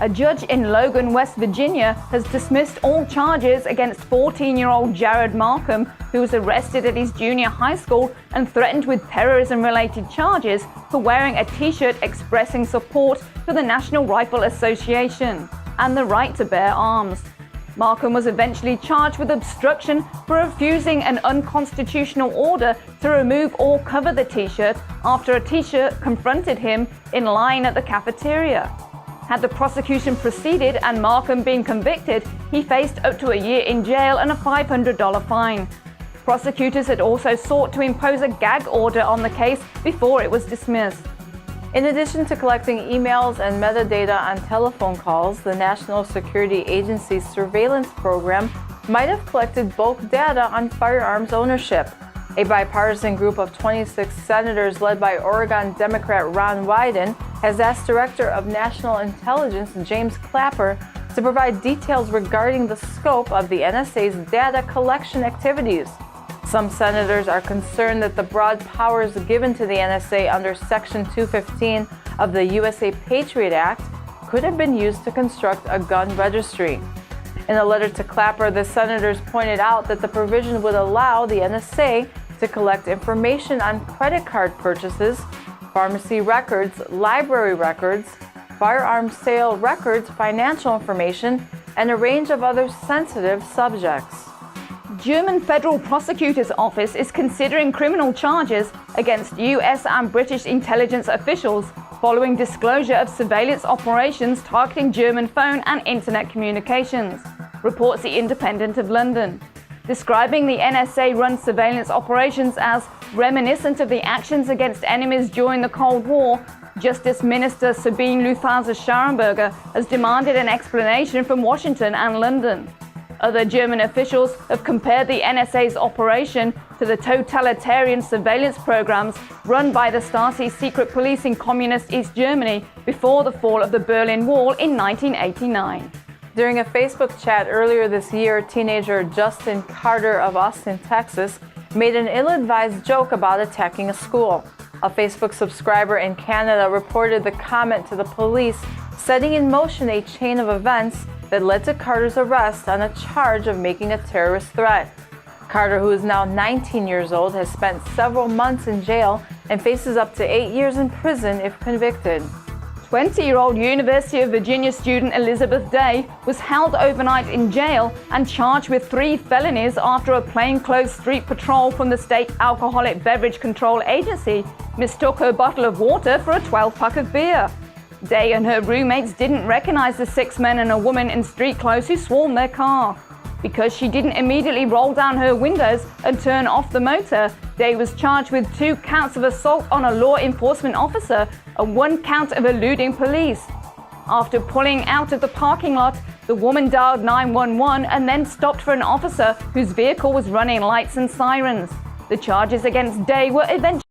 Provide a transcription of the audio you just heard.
A judge in Logan, West Virginia, has dismissed all charges against 14-year-old Jared Markham, who was arrested at his junior high school and threatened with terrorism-related charges for wearing a T-shirt expressing support for the National Rifle Association and the right to bear arms. Markham was eventually charged with obstruction for refusing an unconstitutional order to remove or cover the T-shirt after a teacher confronted him in line at the cafeteria. Had the prosecution proceeded and Markham been convicted, he faced up to a year in jail and a $500 fine. Prosecutors had also sought to impose a gag order on the case before it was dismissed. In addition to collecting emails and metadata on telephone calls, the National Security Agency's surveillance program might have collected bulk data on firearms ownership. A bipartisan group of 26 senators led by Oregon Democrat Ron Wyden has asked Director of National Intelligence James Clapper to provide details regarding the scope of the NSA's data collection activities. Some senators are concerned that the broad powers given to the NSA under Section 215 of the USA Patriot Act could have been used to construct a gun registry. In a letter to Clapper, the senators pointed out that the provision would allow the NSA to collect information on credit card purchases, pharmacy records, library records, firearm sale records, financial information, and a range of other sensitive subjects. German Federal Prosecutor's Office is considering criminal charges against US and British intelligence officials following disclosure of surveillance operations targeting German phone and internet communications, reports The Independent of London. Describing the NSA-run surveillance operations as reminiscent of the actions against enemies during the Cold War, Justice Minister Sabine Lüthaser-Scharrenberger has demanded an explanation from Washington and London. Other German officials have compared the NSA's operation to the totalitarian surveillance programs run by the Stasi secret police in communist East Germany before the fall of the Berlin Wall in 1989. During a Facebook chat earlier this year, teenager Justin Carter of Austin, Texas, made an ill-advised joke about attacking a school. A Facebook subscriber in Canada reported the comment to the police, setting in motion a chain of events that led to Carter's arrest on a charge of making a terrorist threat. Carter, who is now 19 years old, has spent several months in jail and faces up to 8 years in prison if convicted. 20-year-old University of Virginia student Elizabeth Day was held overnight in jail and charged with 3 felonies after a plainclothes street patrol from the state Alcoholic Beverage Control Agency mistook her bottle of water for a 12-pack of beer. Day and her roommates didn't recognize the 6 men and a woman in street clothes who swarmed their car. Because she didn't immediately roll down her windows and turn off the motor, Day was charged with 2 counts of assault on a law enforcement officer and 1 count of eluding police. After pulling out of the parking lot, the woman dialed 911 and then stopped for an officer whose vehicle was running lights and sirens. The charges against Day were eventually